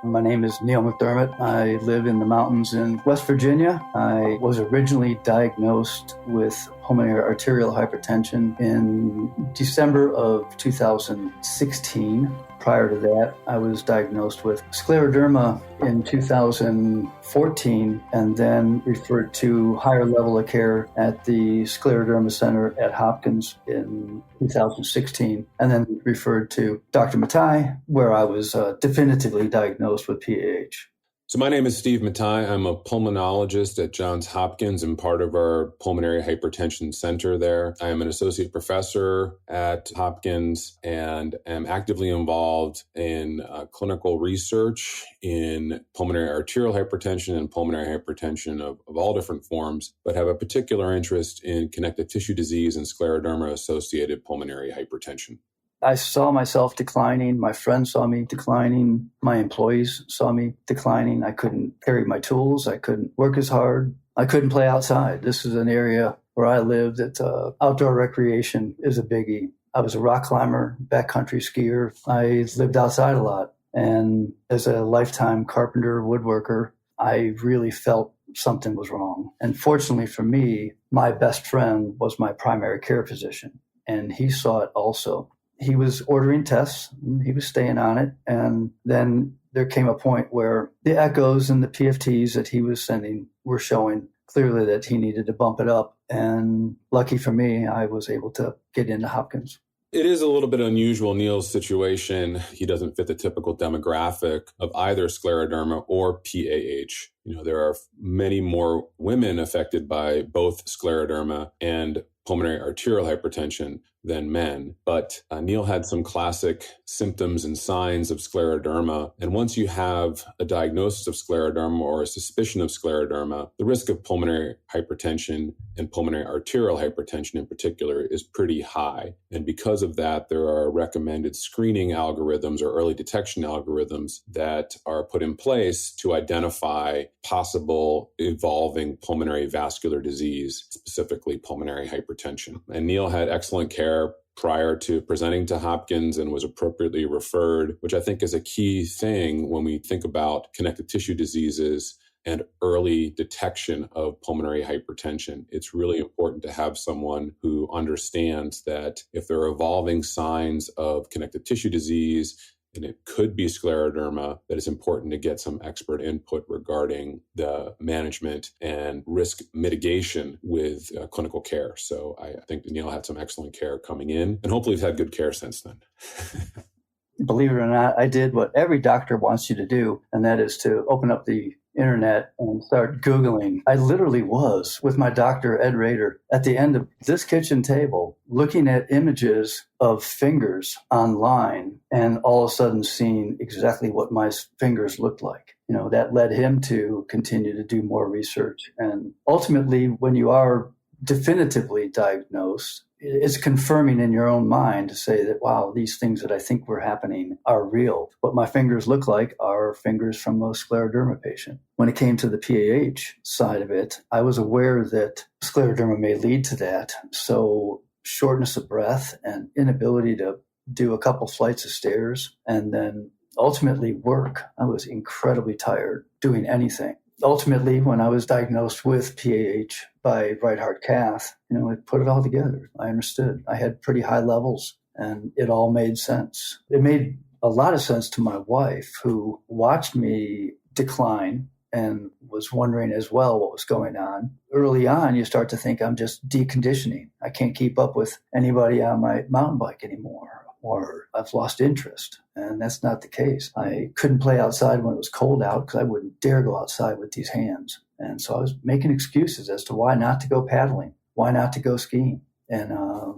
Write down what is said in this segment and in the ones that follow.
My name is Neal McDermott. I live in the mountains in West Virginia. I was originally diagnosed with pulmonary arterial hypertension in December of 2016. Prior to that, I was diagnosed with scleroderma in 2014 and then referred to higher level of care at the Scleroderma Center at Hopkins in 2016, and then referred to Dr. Mathai, where I was definitively diagnosed with PAH. So my name is Steve Mathai. I'm a pulmonologist at Johns Hopkins and part of our Pulmonary Hypertension Center there. I am an associate professor at Hopkins and am actively involved in clinical research in pulmonary arterial hypertension and pulmonary hypertension of all different forms, but have a particular interest in connective tissue disease and scleroderma-associated pulmonary hypertension. I saw myself declining. My friends saw me declining. My employees saw me declining. I couldn't carry my tools. I couldn't work as hard. I couldn't play outside. This is an area where I live that outdoor recreation is a biggie. I was a rock climber, backcountry skier. I lived outside a lot. And as a lifetime carpenter, woodworker, I really felt something was wrong. And fortunately for me, my best friend was my primary care physician, and he saw it also. He was ordering tests, and he was staying on it. And then there came a point where the echoes and the PFTs that he was sending were showing clearly that he needed to bump it up. And lucky for me, I was able to get into Hopkins. It is a little bit unusual, Neal's situation. He doesn't fit the typical demographic of either scleroderma or PAH. There are many more women affected by both scleroderma and pulmonary arterial hypertension than men. But Neal had some classic symptoms and signs of scleroderma. And once you have a diagnosis of scleroderma or a suspicion of scleroderma, the risk of pulmonary hypertension and pulmonary arterial hypertension in particular is pretty high. And because of that, there are recommended screening algorithms or early detection algorithms that are put in place to identify possible evolving pulmonary vascular disease, specifically pulmonary hypertension. And Neal had excellent care prior to presenting to Hopkins and was appropriately referred, which I think is a key thing when we think about connective tissue diseases and early detection of pulmonary hypertension. It's really important to have someone who understands that if there are evolving signs of connective tissue disease, and it could be scleroderma, that it's important to get some expert input regarding the management and risk mitigation with clinical care. So I think Neal had some excellent care coming in, and hopefully he's had good care since then. Believe it or not, I did what every doctor wants you to do, and that is to open up the internet and start Googling. I literally was with my doctor, Ed Rader, at the end of this kitchen table, looking at images of fingers online and all of a sudden seeing exactly what my fingers looked like. That led him to continue to do more research. And ultimately, when you are definitively diagnosed, it's confirming in your own mind to say that, wow, these things that I think were happening are real. What my fingers look like are fingers from a scleroderma patient. When it came to the PAH side of it, I was aware that scleroderma may lead to that. So shortness of breath and inability to do a couple flights of stairs and then ultimately work. I was incredibly tired doing anything. Ultimately, when I was diagnosed with PAH by right heart cath, I put it all together. I understood. I had pretty high levels and it all made sense. It made a lot of sense to my wife, who watched me decline and was wondering as well what was going on. Early on, you start to think I'm just deconditioning. I can't keep up with anybody on my mountain bike anymore, or I've lost interest. And that's not the case. I couldn't play outside when it was cold out because I wouldn't dare go outside with these hands. And so I was making excuses as to why not to go paddling, why not to go skiing. And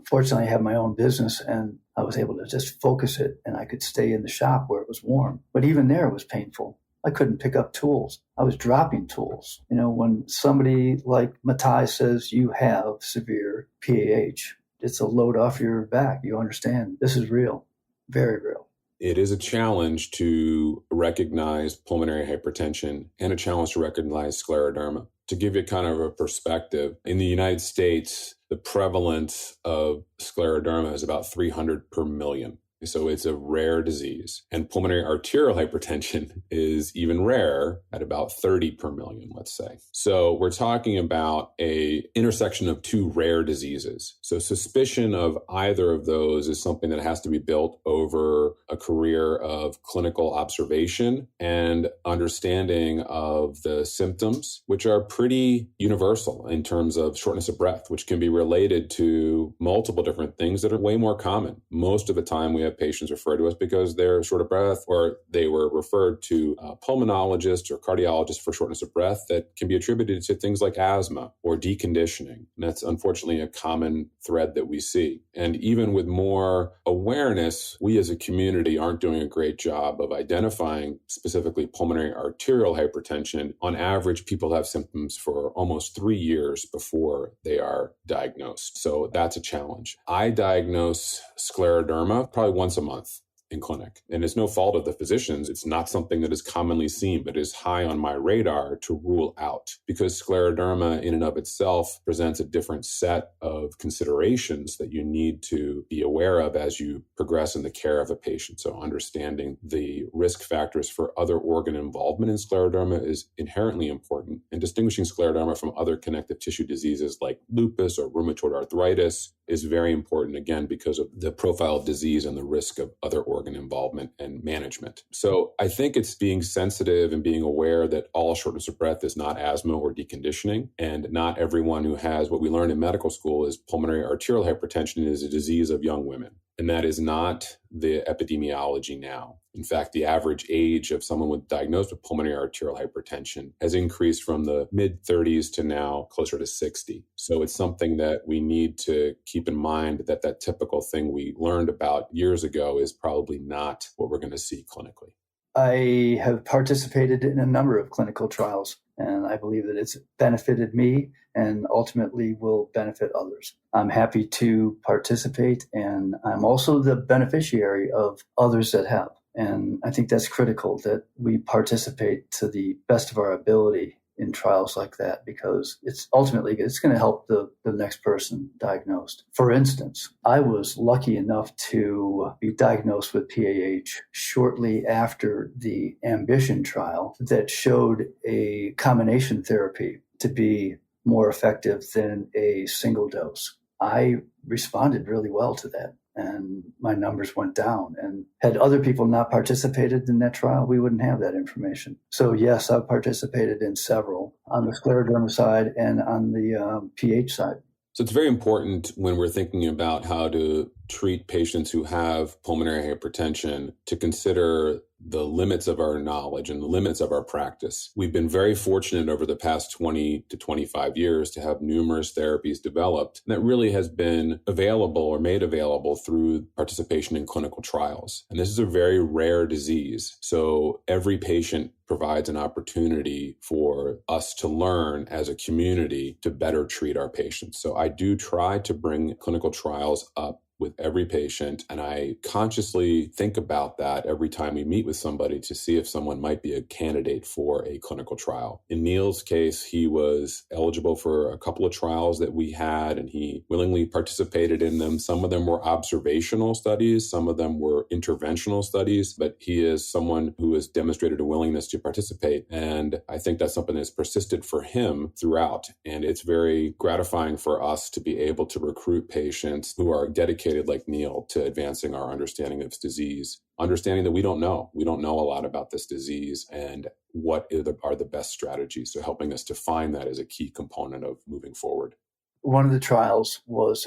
fortunately, I have my own business and I was able to just focus it, and I could stay in the shop where it was warm. But even there, it was painful. I couldn't pick up tools. I was dropping tools. When somebody like Mathai says you have severe PAH, it's a load off your back. You understand this is real, very real. It is a challenge to recognize pulmonary hypertension and a challenge to recognize scleroderma. To give you kind of a perspective, in the United States, the prevalence of scleroderma is about 300 per million. So it's a rare disease. And pulmonary arterial hypertension is even rare at about 30 per million, let's say. So we're talking about a intersection of two rare diseases. So suspicion of either of those is something that has to be built over a career of clinical observation and understanding of the symptoms, which are pretty universal in terms of shortness of breath, which can be related to multiple different things that are way more common. Most of the time we have patients referred to us because they're short of breath, or they were referred to pulmonologists or cardiologists for shortness of breath that can be attributed to things like asthma or deconditioning. And that's unfortunately a common thread that we see. And even with more awareness, we as a community aren't doing a great job of identifying specifically pulmonary arterial hypertension. On average, people have symptoms for almost 3 years before they are diagnosed. So that's a challenge. I diagnose scleroderma probably once a month in clinic. And it's no fault of the physicians. It's not something that is commonly seen, but is high on my radar to rule out, because scleroderma in and of itself presents a different set of considerations that you need to be aware of as you progress in the care of a patient. So understanding the risk factors for other organ involvement in scleroderma is inherently important, and distinguishing scleroderma from other connective tissue diseases like lupus or rheumatoid arthritis is very important, again, because of the profile of disease and the risk of other organ involvement and management. So I think it's being sensitive and being aware that all shortness of breath is not asthma or deconditioning, and not everyone who has what we learned in medical school is pulmonary arterial hypertension is a disease of young women. And that is not the epidemiology now. In fact, the average age of someone diagnosed with pulmonary arterial hypertension has increased from the mid-30s to now closer to 60. So it's something that we need to keep in mind, that that typical thing we learned about years ago is probably not what we're going to see clinically. I have participated in a number of clinical trials, and I believe that it's benefited me and ultimately will benefit others. I'm happy to participate, and I'm also the beneficiary of others that have. And I think that's critical, that we participate to the best of our ability in trials like that, because it's ultimately going to help the next person diagnosed. For instance, I was lucky enough to be diagnosed with PAH shortly after the Ambition trial that showed a combination therapy to be more effective than a single dose. I responded really well to that, and my numbers went down. And had other people not participated in that trial, we wouldn't have that information. So yes, I've participated in several on the scleroderma side and on the PH side. So it's very important when we're thinking about how to treat patients who have pulmonary hypertension to consider the limits of our knowledge and the limits of our practice. We've been very fortunate over the past 20 to 25 years to have numerous therapies developed that really has been available or made available through participation in clinical trials. And this is a very rare disease. So every patient provides an opportunity for us to learn as a community to better treat our patients. So I do try to bring clinical trials up with every patient, and I consciously think about that every time we meet with somebody to see if someone might be a candidate for a clinical trial. In Neal's case, he was eligible for a couple of trials that we had, and he willingly participated in them. Some of them were observational studies, some of them were interventional studies, but he is someone who has demonstrated a willingness to participate, and I think that's something that's persisted for him throughout. And it's very gratifying for us to be able to recruit patients who are dedicated like Neal to advancing our understanding of this disease, understanding that we don't know. We don't know a lot about this disease and what are the best strategies. So helping us to find that is a key component of moving forward. One of the trials was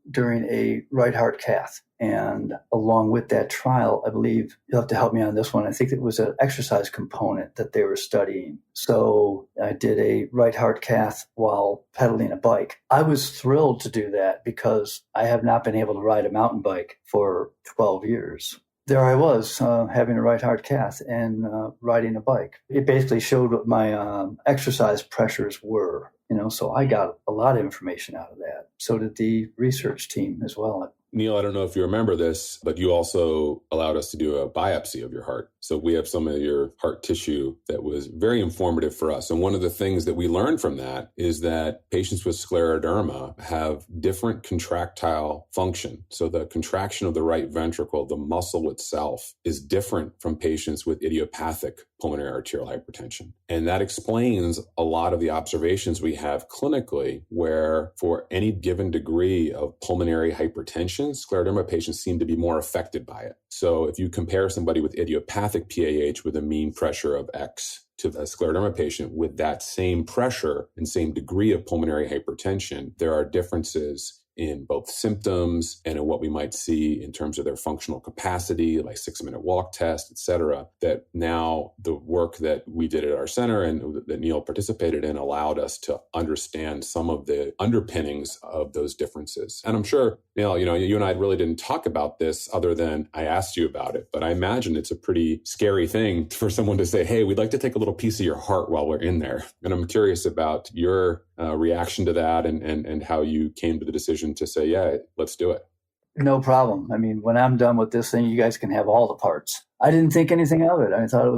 during a right heart cath. And along with that trial, I believe you'll have to help me on this one. I think it was an exercise component that they were studying. So I did a right heart cath while pedaling a bike. I was thrilled to do that because I have not been able to ride a mountain bike for 12 years. There I was having a right heart cath and riding a bike. It basically showed what my exercise pressures were. So I got a lot of information out of that. So did the research team as well. Neal, I don't know if you remember this, but you also allowed us to do a biopsy of your heart. So we have some of your heart tissue that was very informative for us. And one of the things that we learned from that is that patients with scleroderma have different contractile function. So the contraction of the right ventricle, the muscle itself, is different from patients with idiopathic pulmonary arterial hypertension. And that explains a lot of the observations we have clinically, where for any given degree of pulmonary hypertension, scleroderma patients seem to be more affected by it. So if you compare somebody with idiopathic PAH with a mean pressure of X to a scleroderma patient with that same pressure and same degree of pulmonary hypertension, there are differences in both symptoms and in what we might see in terms of their functional capacity, like 6-minute walk test, et cetera, that now the work that we did at our center and that Neal participated in allowed us to understand some of the underpinnings of those differences. And I'm sure, Neal, you and I really didn't talk about this other than I asked you about it, but I imagine it's a pretty scary thing for someone to say, hey, we'd like to take a little piece of your heart while we're in there. And I'm curious about your reaction to that and how you came to the decision to say, yeah, let's do it. No problem. I mean, when I'm done with this thing, you guys can have all the parts. I didn't think anything of it. I thought it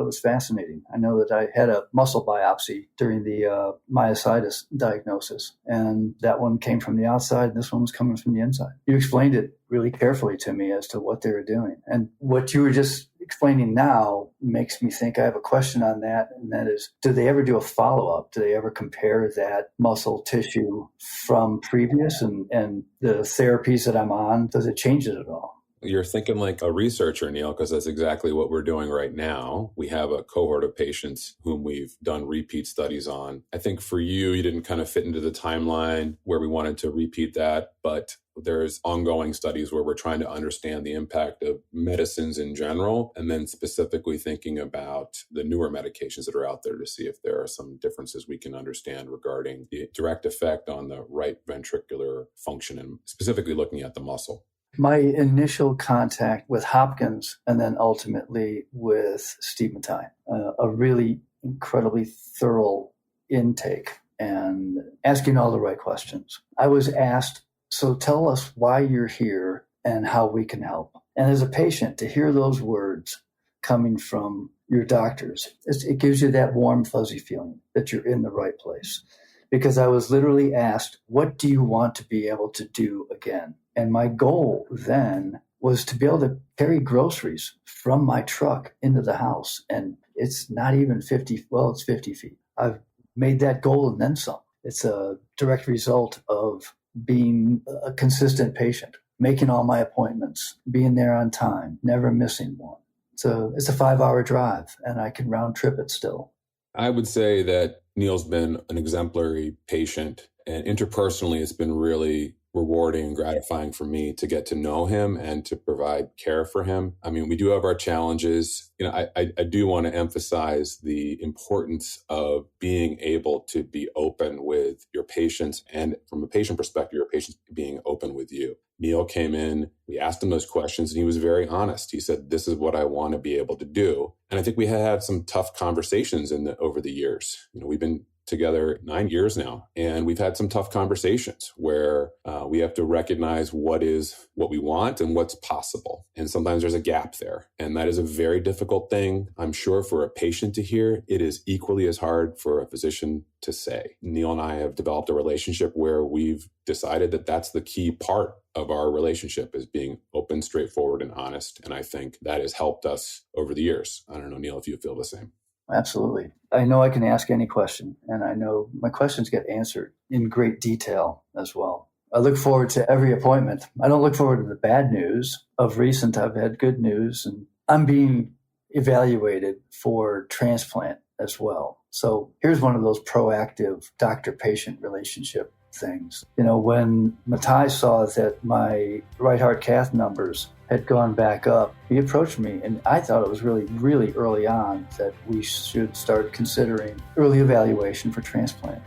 was fascinating. I know that I had a muscle biopsy during the myositis diagnosis, and that one came from the outside. This one was coming from the inside. You explained it really carefully to me as to what they were doing. And what you were just explaining now makes me think I have a question on that. And that is, do they ever do a follow-up? Do they ever compare that muscle tissue from previous and the therapies that I'm on? Does it change it at all? You're thinking like a researcher, Neal, because that's exactly what we're doing right now. We have a cohort of patients whom we've done repeat studies on. I think for you didn't kind of fit into the timeline where we wanted to repeat that, but there's ongoing studies where we're trying to understand the impact of medicines in general, and then specifically thinking about the newer medications that are out there to see if there are some differences we can understand regarding the direct effect on the right ventricular function, and specifically looking at the muscle. My initial contact with Hopkins and then ultimately with Steve Mathai, a really incredibly thorough intake and asking all the right questions. I was asked, so tell us why you're here and how we can help. And as a patient, to hear those words coming from your doctors, it gives you that warm, fuzzy feeling that you're in the right place. Because I was literally asked, what do you want to be able to do again? And my goal then was to be able to carry groceries from my truck into the house. And it's not even 50, well, it's 50 feet. I've made that goal and then some. It's a direct result of being a consistent patient, making all my appointments, being there on time, never missing one. So it's a 5-hour drive and I can round trip it still. I would say that Neal's been an exemplary patient, and interpersonally, it's been really rewarding and gratifying for me to get to know him and to provide care for him. I mean, we do have our challenges. I do want to emphasize the importance of being able to be open with your patients, and from a patient perspective, your patients being open with you. Neal came in, we asked him those questions, and he was very honest. He said, this is what I want to be able to do. And I think we had some tough conversations over the years. We've been together 9 years now, and we've had some tough conversations where we have to recognize what we want and what's possible. And sometimes there's a gap there. And that is a very difficult thing, I'm sure, for a patient to hear. It is equally as hard for a physician to say. Neal and I have developed a relationship where we've decided that that's the key part of our relationship, is being open, straightforward, and honest. And I think that has helped us over the years. I don't know, Neal, if you feel the same. Absolutely. I know I can ask any question, and I know my questions get answered in great detail as well. I look forward to every appointment. I don't look forward to the bad news. Of recent, I've had good news, and I'm being evaluated for transplant as well. So here's one of those proactive doctor-patient relationship things. When Mathai saw that my right heart cath numbers had gone back up, he approached me, and I thought it was really, really early on that we should start considering early evaluation for transplant.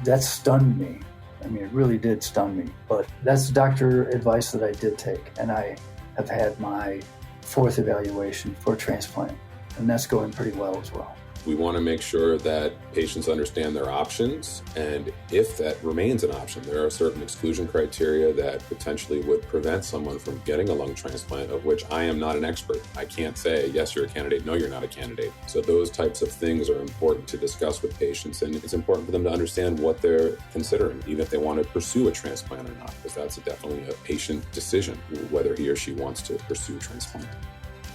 That stunned me. I mean, it really did stun me, but that's doctor advice that I did take, and I have had my 4th evaluation for transplant, and that's going pretty well as well. We want to make sure that patients understand their options, and if that remains an option, there are certain exclusion criteria that potentially would prevent someone from getting a lung transplant, of which I am not an expert. I can't say, yes, you're a candidate, no, you're not a candidate. So those types of things are important to discuss with patients, and it's important for them to understand what they're considering, even if they want to pursue a transplant or not, because that's definitely a patient decision, whether he or she wants to pursue transplant.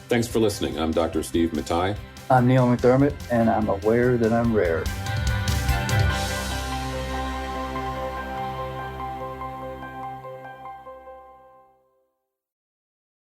Thanks for listening. I'm Dr. Steve Mathai. I'm Neal McDermott, and I'm aware that I'm rare.